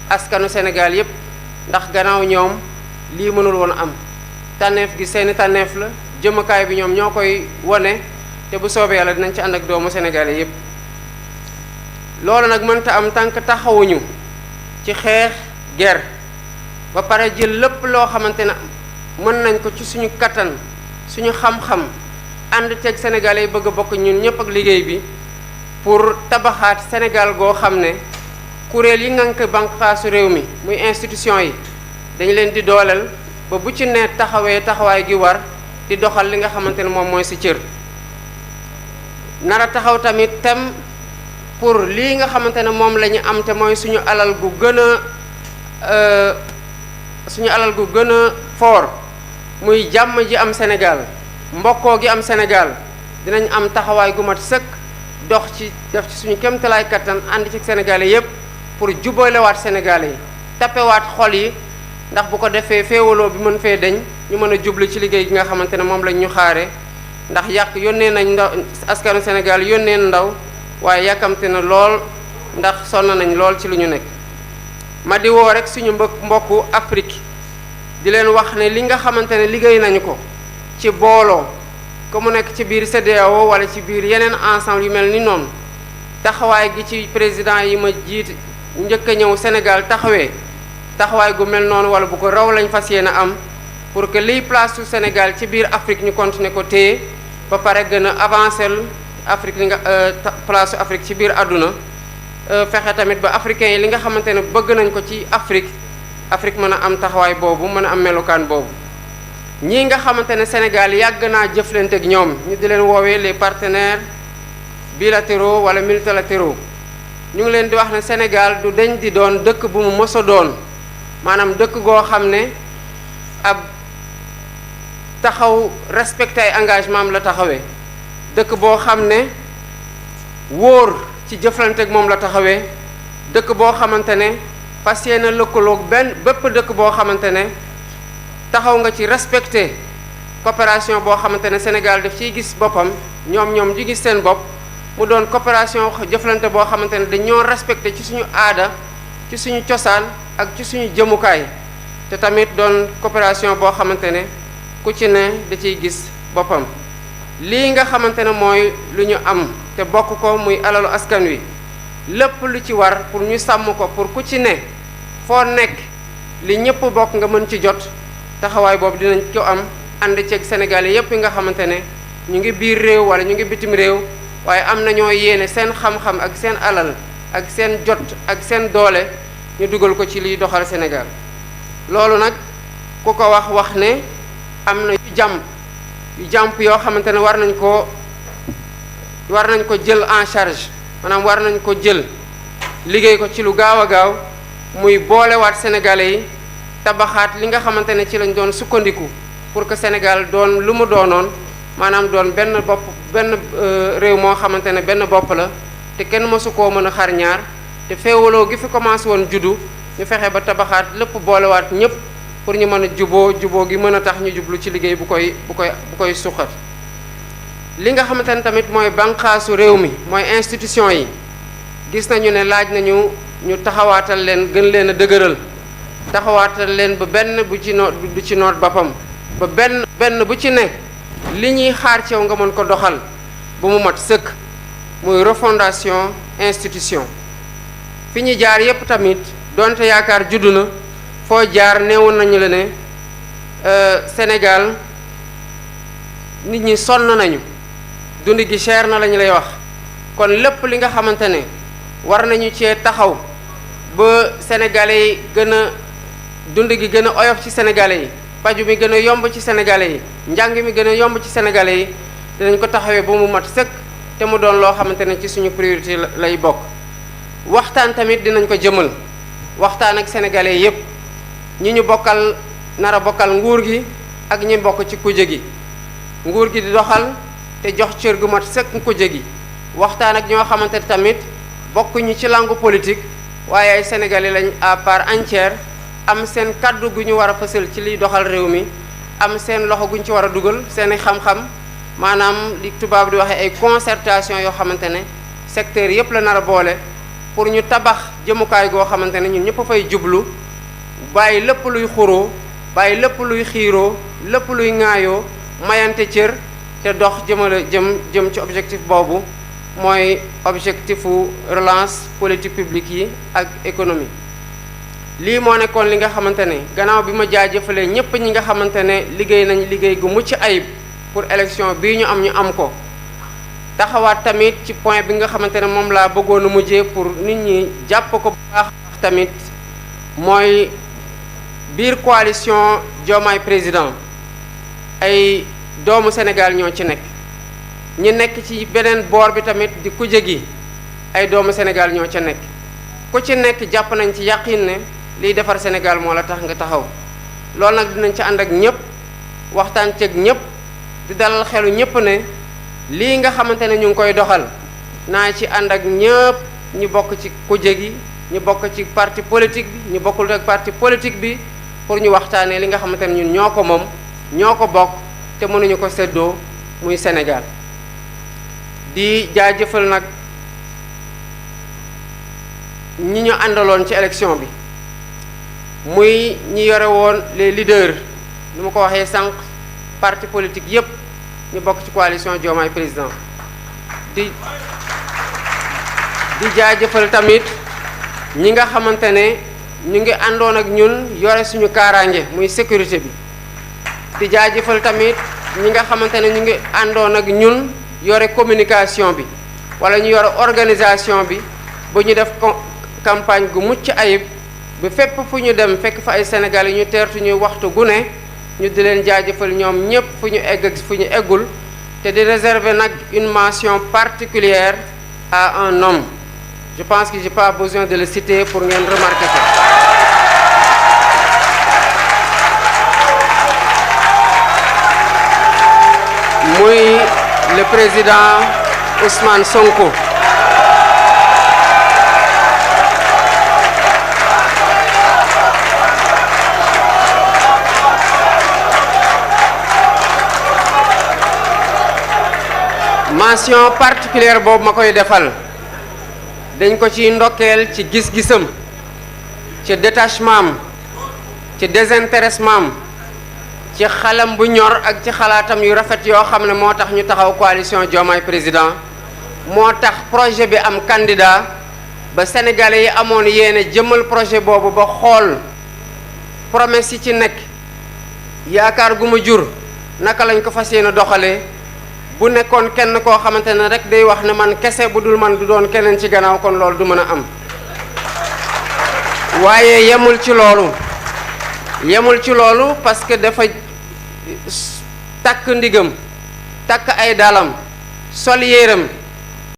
askanu Sénégal yépp ndax gannaaw ñoom lii mënul woon am tànneef gi seeni tànneef la jëmakaay bi ñoom ñoo koy wone te bu soobee yàlla dinañ ci ànd ak doomu sénégalais yépp loolu nag mënta am tànk taxawuñu ci xeex guerre ba pare jël lépp loo xamante ne mën nañ ko ci suñu kattan suñu xam-xam ànd teeg sénégalais yi bëgg a bokk ñun ñëpp ak liggéey bi pour tabaxaat Sénégal goo xam ne kuréel yi ngànk banqaasu réew mi muy institution yi dañ leen di dooleel ba bu ci ne taxawee taxawaay gi war di doxal li nga xamante ne moom mooy si cër nara taxaw tamit tem pour lii nga xamante ne moom la ñu am te mooy suñu alal gu gën a fort muy jàmm ji am Sénégal mbokkoo gi am Sénégal dinañ am taxawaay gu mat sëkk dox ci def ci suñu kéemtalaay kattan ànd ci Sénégalais yépp pour jubalewaat Sénégalais yi tappewaat xol yi ndax bu ko defee féewaloo bi mën fee deñ ñu mën a jublu ci liggéey gi nga xamante ne moom lañ ñu xaare ndax yónnee nañ ndaw askanu Sénégal yónnee ndaw waaye yàkkamte na lool ndax sonn nañ lool ci lu ñu nekk ma di woo rek suñu mbokku Afrique di leen wax ne li nga xamante ne liggéey nañu ko ci booloo ko mu nekk ci biir CEDEAO wala ci biir yeneen ensemble yu mel ni noonu taxawaay gi ci président yi ma jiit njëkk a ñëw Sénégal taxawaay gu mel noonu wala bu ko raw lañ fas yéene am pour que liy place su Sénégal ci biir Afrique ñu continuer ko téye ba pare gën a avancer Afrique li nga place su Afrique ci biir àdduna fexe tamit ba africains yi li nga xamante ne bëgg nañ ko ci Afrique mën a am taxawaay boobu mën a am melokaan boobu ñii nga xamante ne Sénégal yàgg naa jëflante ak ñoom ñu di leen woowee les partenaires bilatéraux wala multilatéraux ñu ngi leen di wax ne Sénégal du deñ di doon dëkk bu mu mës a doon maanaam dëkk goo xam ne ab taxaw respecté ay engagement am la taxawee dëkk boo xam ne wóor ci jëflante ak moom la taxawee dëkk boo xamante ne fas yéene lëkkaloog bépp dëkk boo xamante ne taxaw nga ci respecté coopération boo xamante ne Sénégal daf ciy gis boppam ñoom ji gis seen bopp mu doon coopération jëflante boo xamante ne dañoo respecté ci suñu aada ci suñu cosaan ak ci suñu jëmukaay te tamit doon coopération boo xamante ne ku ci ne da ciy gis boppam lii nga xamante ne mooy lu ñu am te bokk ko muy alalu askan wi lépp lu ci war pour ñu sàmm ko pour ku ci ne foo nekk li ñëpp bokk nga mën ci jot taxawaay boobu dinañ ko am ànd ceeg Sénégalais yépp yi nga xamante ne ñu ngi biir réew wala ñu ngi bitim réew waaye am nañoo yéene seen xam-xam ak seen alal ak seen jot ak seen doole ñu dugal ko ci liy doxal Sénégal loolu nag ku ko wax ne am na yu jàmp yoo xamante ne war nañ ko jël en charge maanaam war nañ ko jël liggéey ko ci lu gaaw a gaaw muy boolewaat Sénégalais yi tabaxaat li nga xamante ne ci lañ doon sukkandiku pour que Sénégal doon lu mu doonoon maanaam doon benn réew moo xamante ne benn bopp la te kenn mësu koo mën a xar ñaar te féewaloo gi fi commencé woon juddu ñu fexe ba tabaxaat lépp boolewaat ñëpp pour ñu mën a juboo gi mën a tax ñu jublu ci liggéey bu koy suqat li nga xamante ne tamit mooy banqaasu réew mi mooy institution yi gis nañu ne laaj nañu ñu taxawaatal leen gën leen a dëgëral taxawaatal leen ba benn bu ci du ci noot boppam ba benn bu ci ne li ñuy xaar ci yow nga mën ko doxal ba mu mat sëkk muy refondation institution fi ñu jaar yépp tamit donte yaakaar juddu na foo jaar neewoon nañu la ne Sénégal nit ñi sonn nañu dund gi cher na lañu lay wax kon lépp li nga xamante ne war nañu cee taxaw ba sénégalais yi gën a dund gi gën a oyof ci sénégalais yi paju mi gën a yomb ci sénégalais yi njàng mi gën a yomb ci sénégalais yi dinañ ko taxawee ba mu mat sëkk te mu doon loo xamante ne ci suñu priorité lay bokk waxtaan tamit dinañ ko jëmal waxtaan ak sénégalais yépp ñi ñu bokkal nar a bokkal nguur gi ak ñi bokk ci kuje gi nguur gi di doxal te jox cër gu mat sëkk kuje gi waxtaan ak ñoo xamante ne tamit bokkuñu ci langue politique waaye ay sénégalais lañ à part entière am seen kaddu gu ñu war a fësal ci liy doxal réew mi am seen loxo gu ñu ci war a dugal seeni xam-xam maanaam li tubaab di waxee ay concertation yoo xamante ne secteur yépp la nar a boole pour ñu tabax jëmukaay goo xamante ne ñun ñëpp a fay jublu bàyyi lépp luy xuroo bàyyi lépp luy xiiroo lépp luy ŋaayoo mayante cër te dox jëm ci objectif boobu mooy objectifu relance politique publique yi ak économie. lii moo nekkoon li nga xamante ne gannaaw bi ma jaajëfalee ñépp ñi nga xamante ne liggéey nañ liggéey gu mucc ayib pour élection bii ñu am ko taxawaat tamit ci point bi nga xamante ne moom laa bëggoon a mujjee pour nit ñi jàpp ko bu baax tamit mooy biir coalition Diomaye président ay doomu Sénégal ñoo ci nekk ñi nekk ci beneen boor bi tamit di kuje gi ay doomu Sénégal ñoo ca nekk ku ci nekk jàpp nañ ci yàqin ne liy defar Sénégal moo la tax nga taxaw loolu nag dinañ ci ànd ak ñëpp waxtaan ceeg ñëpp di dalal xelu ñëpp ne lii nga xamante ne ñu ngi koy doxal naa ci ànd ak ñëpp ñu bokk ci kuje gi ñu bokk ci parti politique bi ñu bokkul ak parti politique bi pour ñu waxtaanee li nga xamante ne ñun ñoo ko moom ñoo ko bokk te mënuñu ko séddoo muy Sénégal di jaajëfal nag ñi ñu àndaloon ci élection bi muy ñi yore woon les leaders nu ma ko waxee sànq parti politique yépp ñu bokk ci coalition Diomaye président di jaajëfal tamit ñi nga xamante ne ñu ngi àndoon ak ñun yore suñu kaaraange muy sécurité bi di jaajëfal tamit ñi nga xamante ne ñu ngi àndoon ak ñun yore communication bi wala ñu yore organisation bi bu ñu def campagne gu mucc ayib ba fépp fu ñu dem fekk fa ay Sénégalais yi ñu teertu ñuy waxtu gu ne ñu di leen jaajëfal ñoom ñépp fu ñu egg ak fu ñu eggul te di réserver nag une mention particulière à un homme je pense que j'ai pas besoin de le citer pour ngeen remarquer ko muy le président Ousmane Sonko. mention particulière boobu ma koy defal dañ ko ci ndokkeel ci gis-gisam ci détachement am ci désintéressement am ci xalam bu ñor ak ci xalaatam yu rafet yoo xam ne moo tax ñu taxaw coalition Diomaye président moo tax projet bi am candidat ba sénégalais yi amoon yéene jëmal projet boobu ba xool promesse yi ci nekk yaakaar gu ma jur naka lañ ko fas yéene doxalee bu nekkoon kenn koo xamante ne rek day wax ne man kese bu dul man du doon keneen ci gannaaw kon loolu du mën a am waaye yemul ci loolu parce que dafa takk ndigam takk ay dalam sol yéeram